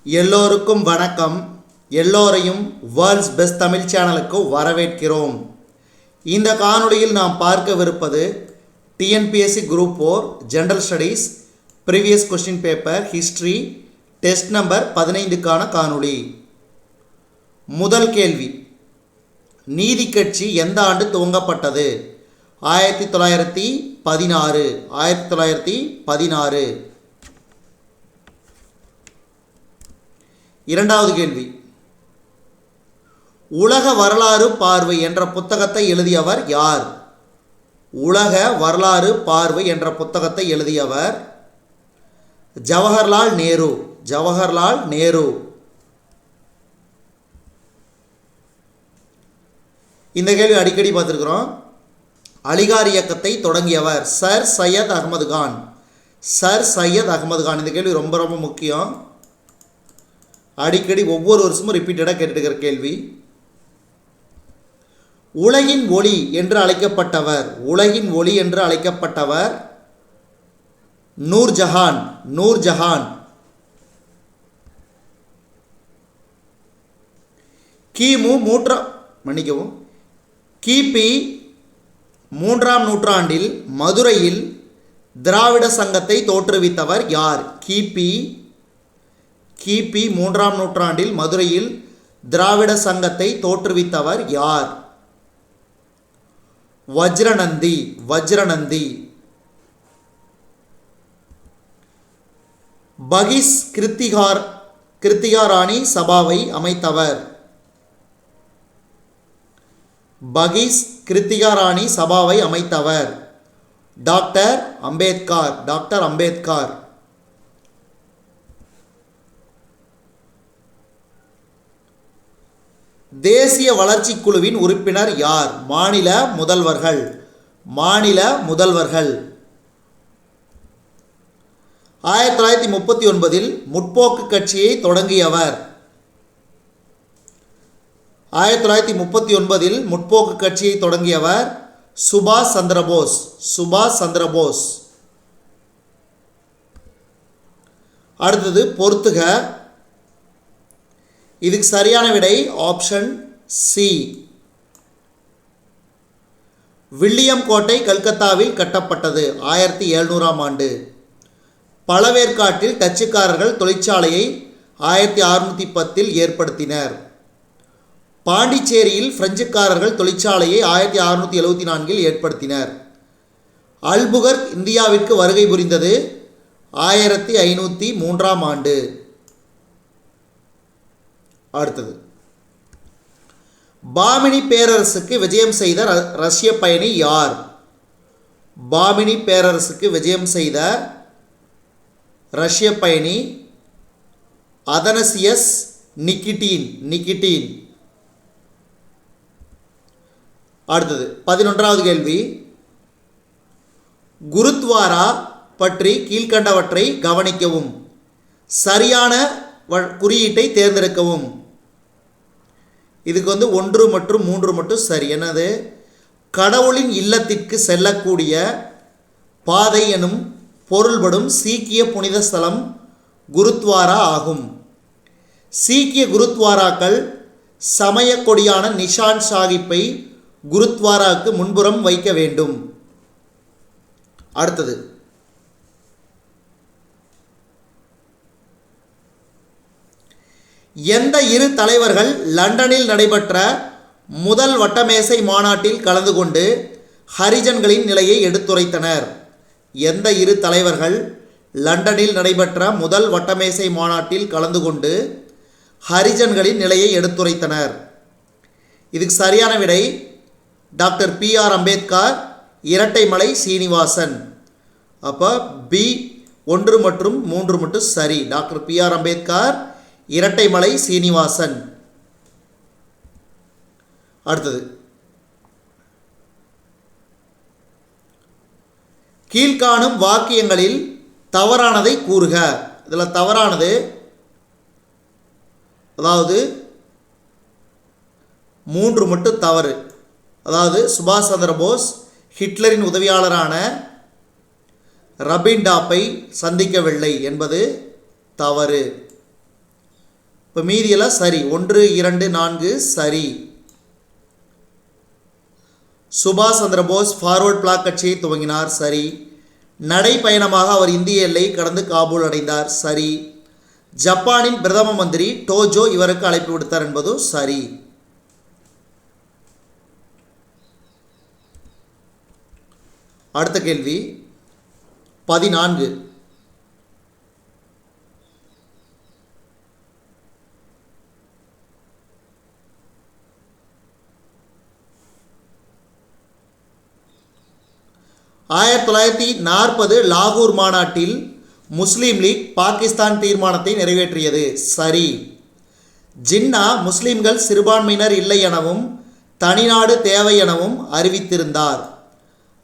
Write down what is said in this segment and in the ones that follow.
எல்லோருக்கும் வணக்கம். எல்லோரையும் வேர்ல்ட்ஸ் பெஸ்ட் தமிழ் சேனலுக்கு வரவேற்கிறோம். இந்த காணொளியில் நாம் பார்க்கவிருப்பது TNPSC group 4 general studies previous question paper history test number 15க்கான காணொளி. முதல் கேள்வி, நீதி கட்சி எந்த ஆண்டு துவங்கப்பட்டது? 1916. இரண்டாவது கேள்வி, உலக வரலாறு பார்வை என்ற புத்தகத்தை எழுதியவர் யார்? உலக வரலாறு பார்வை என்ற புத்தகத்தை எழுதியவர் ஜவஹர்லால் நேரு. இந்த கேள்வி அடிக்கடி பார்த்துருக்குறோம். அலிகார் இயக்கத்தை தொடங்கியவர் சர் சையத் அகமது கான். இந்த கேள்வி ரொம்ப ரொம்ப முக்கியம். அடிக்கடி ஒவ்வொரு வருஷமும் ரிப்பீட்டடாக கேட்டுட்டு இருக்கிற கேள்வி. உலகின் ஒளி என்று அழைக்கப்பட்டவர் நூர்ஜஹான். கிபி 3ஆம் நூற்றாண்டில் மதுரையில் திராவிட சங்கத்தை தோற்றுவித்தவர் யார்? கிபி 3ஆம் நூற்றாண்டில் மதுரையில் திராவிட சங்கத்தை தோற்றுவித்தவர் யார்? வஜ்ரநந்தி. பகிஸ் கிருத்திகா ராணி சபாவை அமைத்தவர் டாக்டர் அம்பேத்கர். தேசிய வளர்ச்சி குழுவின் உறுப்பினர் யார்? மாநில முதல்வர்கள். 1939 முற்போக்கு கட்சியை தொடங்கியவர். 1939 முற்போக்கு கட்சியை தொடங்கியவர் சுபாஷ் சந்திரபோஸ். அடுத்தது பொறுத்துக. இதுக்கு சரியான விடை ஆப்ஷன் சி. வில்லியம் கோட்டை கல்கத்தாவில் கட்டப்பட்டது 1700ஆம் ஆண்டு. பழவேற்காட்டில் டச்சுக்காரர்கள் தொழிற்சாலையை 1610 ஏற்படுத்தினர். பாண்டிச்சேரியில் பிரெஞ்சுக்காரர்கள் தொழிற்சாலையை 1674 ஏற்படுத்தினர். அல்புகர்க் இந்தியாவிற்கு வருகை புரிந்தது 1503ஆம் ஆண்டு. அடுத்தது, பாமினி பேரரசுக்கு விஜயம் செய்த ரஷ்ய பயணி யார்? பாமினி பேரரசுக்கு விஜயம் செய்த ரஷ்ய பயணி அதனசியஸ் நிகிட்டின். அடுத்தது 11வது கேள்வி, குருத்வாரா பற்றி கீழ்கண்டவற்றை கவனிக்கவும். சரியான குறியீட்டை தேர்ந்தெடுக்கவும். இதுக்கு 1 மற்றும் 3 மட்டும் சரி. என்னது? கடவுளின் இல்லத்திற்கு செல்லக்கூடிய பாதை எனும் பொருள்படும் சீக்கிய புனித ஸ்தலம் குருத்வாரா ஆகும். சீக்கிய குருத்வாராக்கள் சமய கொடியான நிஷான் சாஹிப்பை குருத்வாராவுக்கு முன்புறம் வைக்க வேண்டும். அடுத்தது, எந்த இரு தலைவர்கள் லண்டனில் நடைபெற்ற முதல் வட்டமேசை மாநாட்டில் கலந்து கொண்டு ஹரிஜன்களின் நிலையை எடுத்துரைத்தனர்? எந்த இரு தலைவர்கள் லண்டனில் நடைபெற்ற முதல் வட்டமேசை மாநாட்டில் கலந்து கொண்டு ஹரிஜன்களின் நிலையை எடுத்துரைத்தனர்? இதுக்கு சரியான விடை டாக்டர் பிஆர் அம்பேத்கர், இரட்டைமலை சீனிவாசன். அப்போ பி 1 மற்றும் 3 மட்டும் சரி. Doctor B R Ambedkar, Rettamalai Srinivasan. அடுத்தது, கீழ்காணும் வாக்கியங்களில் தவறானதை கூறுக. இதில் தவறானது, அதாவது 3 மட்டும் தவறு. அதாவது சுபாஷ் சந்திரபோஸ் ஹிட்லரின் உதவியாளரான ரபின்டாப்பை சந்திக்கவில்லை என்பது தவறு. இப்போ மீதியெல்லாம் சரி. 1, 2, 4 சரி. சுபாஷ் சந்திரபோஸ் ஃபார்வர்ட் பிளாக் கட்சியை துவங்கினார். சரி. நடைப்பயணமாக அவர் இந்திய எல்லை கடந்து காபூல் அடைந்தார். சரி. ஜப்பானின் பிரதம மந்திரி டோஜோ இவருக்கு அழைப்பு விடுத்தார் என்பதும் சரி. அடுத்த கேள்வி 14. ஆயிரத்தி 1940 லாகூர் மாநாட்டில் முஸ்லீம் லீக் பாகிஸ்தான் தீர்மானத்தை நிறைவேற்றியது. சரி. ஜின்னா முஸ்லிம்கள் சிறுபான்மையினர் இல்லை எனவும் தனிநாடு தேவை எனவும் அறிவித்திருந்தார்.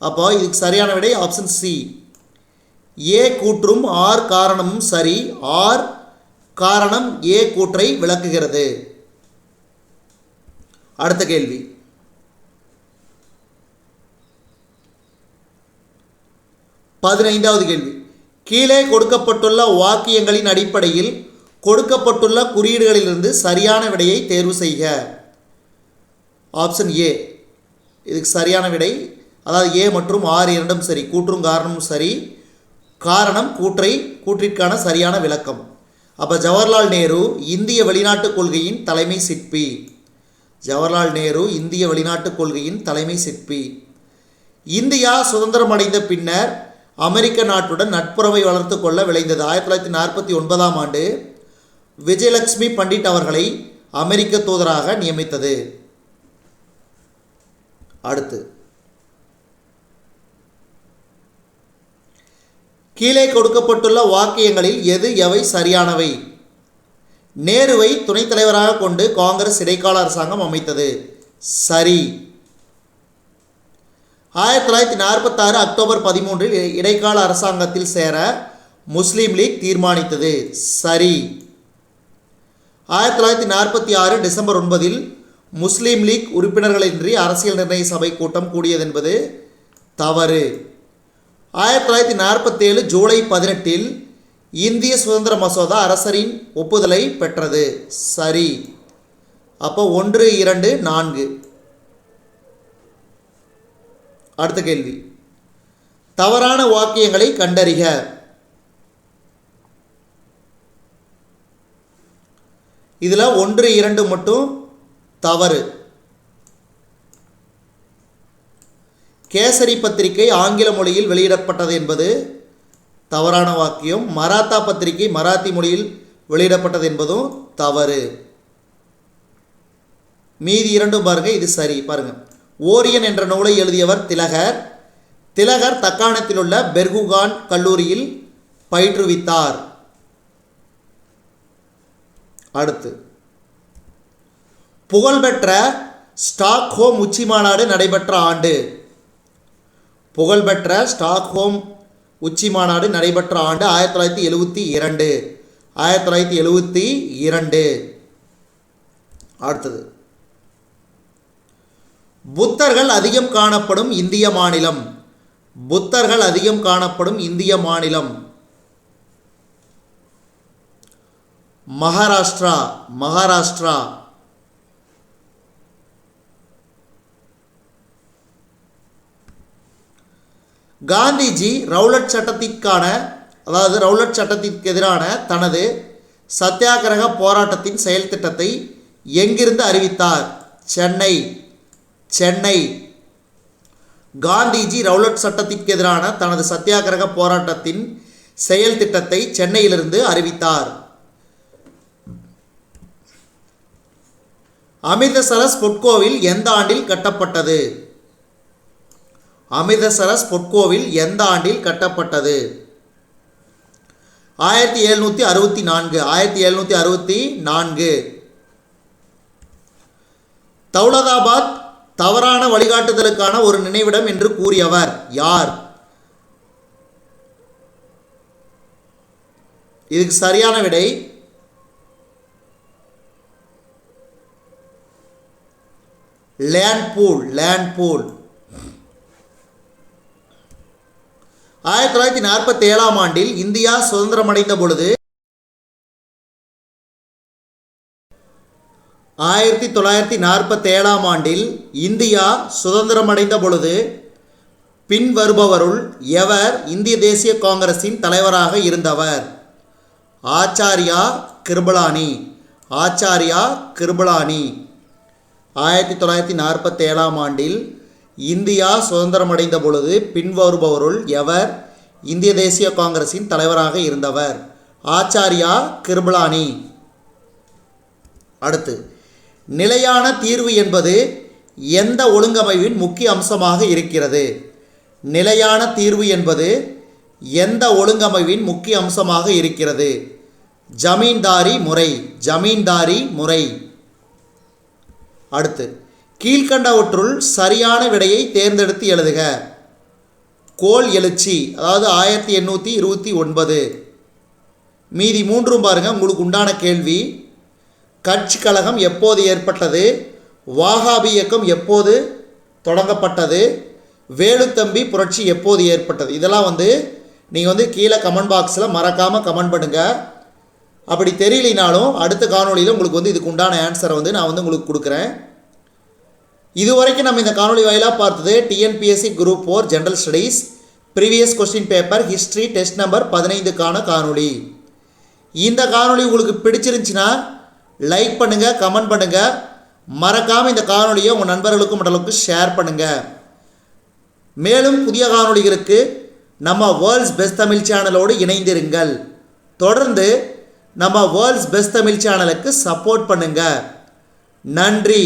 அப்போ இதுக்கு சரியான விடை ஆப்ஷன் சி. ஏ கூற்றும் ஆர் காரணமும் சரி. ஆர் காரணம் ஏ கூற்றை விளக்குகிறது. அடுத்த கேள்வி 15வது கேள்வி. கீழே கொடுக்கப்பட்டுள்ள வாக்கியங்களின் அடிப்படையில் கொடுக்கப்பட்டுள்ள குறியீடுகளிலிருந்து சரியான விடையை தேர்வு செய்க. ஆப்ஷன் ஏ இதுக்கு சரியான விடை. அதாவது ஏ மற்றும் ஆர் இரண்டும் சரி. கூற்றும் காரணமும் சரி. காரணம் கூற்றிற்கான சரியான விளக்கம். அப்போ ஜவஹர்லால் நேரு இந்திய வெளிநாட்டுக் கொள்கையின் தலைமை சிற்பி. ஜவஹர்லால் நேரு இந்திய வெளிநாட்டுக் கொள்கையின் தலைமை சிற்பி. இந்தியா சுதந்திரம் அடைந்த பின்னர் அமெரிக்க நாட்டுடன் நட்புறவை வளர்த்து கொள்ள விளைந்தது. 1949ஆம் ஆண்டு விஜயலட்சுமி பண்டிட் அவர்களை அமெரிக்க தூதராக நியமித்தது. அடுத்து கீழே கொடுக்கப்பட்டுள்ள வாக்கியங்களில் எவை சரியானவை? நேருவை துணைத் தலைவராக கொண்டு காங்கிரஸ் இடைக்கால அரசாங்கம் அமைத்தது. சரி. 1946 அக்டோபர் 13 இடைக்கால அரசாங்கத்தில் சேர முஸ்லீம் லீக் தீர்மானித்தது. சரி. 1946 டிசம்பர் 9 முஸ்லீம் லீக் உறுப்பினர்களின்றி அரசியல் நிர்ணய சபை கூட்டம் கூடியது என்பது தவறு. 1947 ஜூலை 18 இந்திய சுதந்திர மசோதா அரசரின் ஒப்புதலை பெற்றது. சரி. அப்போ 1, 2, 4. அடுத்த கேள்வி தவறான வாக்கியங்களை கண்டறிக. இதில் 1, 2 மட்டும் தவறு. கேசரி பத்திரிகை ஆங்கில மொழியில் வெளியிடப்பட்டது என்பது தவறான வாக்கியம். மராத்தா பத்திரிகை மராத்தி மொழியில் வெளியிடப்பட்டது என்பதும் தவறு. மீதி இரண்டும் பாருங்கள், இது சரி. பாருங்கள், ஓரியன் என்ற நூலை எழுதியவர் திலகர். திலகர் தக்காணத்தில் உள்ள பெர்குகான் கல்லூரியில் பயிற்றுவித்தார். அடுத்து புகழ்பெற்ற ஸ்டாக்ஹோம் உச்சி மாநாடு நடைபெற்ற ஆண்டு. புகழ்பெற்ற ஸ்டாக்ஹோம் உச்சி மாநாடு நடைபெற்ற ஆண்டு 1972. 1972. அடுத்தது புத்தர்கள் அதிகம் காணப்படும் இந்திய மாநிலம். புத்தர்கள் அதிகம் காணப்படும் இந்திய மாநிலம் மகாராஷ்டிரா. மகாராஷ்டிரா. காந்திஜி ரவுலட் சட்டத்திற்கு எதிரான தனது சத்தியாகிரக போராட்டத்தின் செயல் திட்டத்தை எங்கிருந்து அறிவித்தார்? சென்னை. சென்னை. காந்திஜி ரவுலட் சட்டத்திற்கு எதிரான தனது சத்தியாகிரக போராட்டத்தின் செயல் திட்டத்தை சென்னையிலிருந்து அறிவித்தார். அமிர்தசரஸ் பொற்கோவில் எந்த ஆண்டில் கட்டப்பட்டது? அமிர்தசரஸ் பொற்கோவில் எந்த ஆண்டில் கட்டப்பட்டது? 1764. 1764. தௌலதாபாத் தவறான வழிகாட்டுதலுக்கான ஒரு நினைவிடம் என்று கூறியவர் யார்? இதுக்கு சரியான விடை லேண்ட்பூல். லேண்ட்பூல். 1947ஆம் ஆண்டில் இந்தியா சுதந்திரமடைந்த பொழுது 1947ஆம் ஆண்டில் இந்தியா சுதந்திரமடைந்த பொழுது பின்வருபவருள் எவர் இந்திய தேசிய காங்கிரஸின் தலைவராக இருந்தவர்? ஆச்சாரியா கிருபளானி. ஆச்சாரியா கிருபளானி. 1947ஆம் ஆண்டில் இந்தியா சுதந்திரமடைந்த பொழுது பின்வருபவருள் எவர் இந்திய தேசிய காங்கிரஸின் தலைவராக இருந்தவர்? ஆச்சாரியா கிருபளானி. அடுத்து, நிலையான தீர்வு என்பது எந்த ஒழுங்கமைவின் முக்கிய அம்சமாக இருக்கிறது? நிலையான தீர்வு என்பது எந்த ஒழுங்கமைவின் முக்கிய அம்சமாக இருக்கிறது? ஜமீன்தாரி முறை. ஜமீன்தாரி முறை. அடுத்து, கீழ்கண்டவற்றுள் சரியான விடையை தேர்ந்தெடுத்து எழுதுக. கோல் எழுச்சி, அதாவது 1829. மீதி மூன்றும் பாருங்கள், உங்களுக்கு உண்டான கேள்வி. கட்சி கழகம் எப்போது ஏற்பட்டது? வாகாபி இயக்கம் எப்போது தொடங்கப்பட்டது? வேலுத்தம்பி புரட்சி எப்போது ஏற்பட்டது? இதெல்லாம் நீங்கள் கீழே கமெண்ட் பாக்ஸில் மறக்காமல் கமெண்ட் பண்ணுங்கள். அப்படி தெரியலினாலும் அடுத்த காணொலியில் உங்களுக்கு இதுக்கு உண்டான ஆன்சரை நான் உங்களுக்கு கொடுக்குறேன். இதுவரைக்கும் நம்ம இந்த காணொலி வாயிலாக பார்த்தது TNPSC group 4 general studies previous question paper history test number 15க்கான காணொலி. இந்த காணொலி உங்களுக்கு பிடிச்சிருந்துச்சுன்னா லைக் பண்ணுங்கள், கமெண்ட் பண்ணுங்கள். மறக்காமல் இந்த காணொலியை உங்கள் நண்பர்களுக்கும் மற்றவர்களுக்கு ஷேர் பண்ணுங்கள். மேலும் புதிய காணொலிகளுக்கு நம்ம வேர்ல்ட்ஸ் பெஸ்ட் தமிழ் சேனலோடு இணைந்திருங்கள். தொடர்ந்து நம்ம வேர்ல்ட்ஸ் பெஸ்ட் தமிழ் சேனலுக்கு சப்போர்ட் பண்ணுங்கள். நன்றி.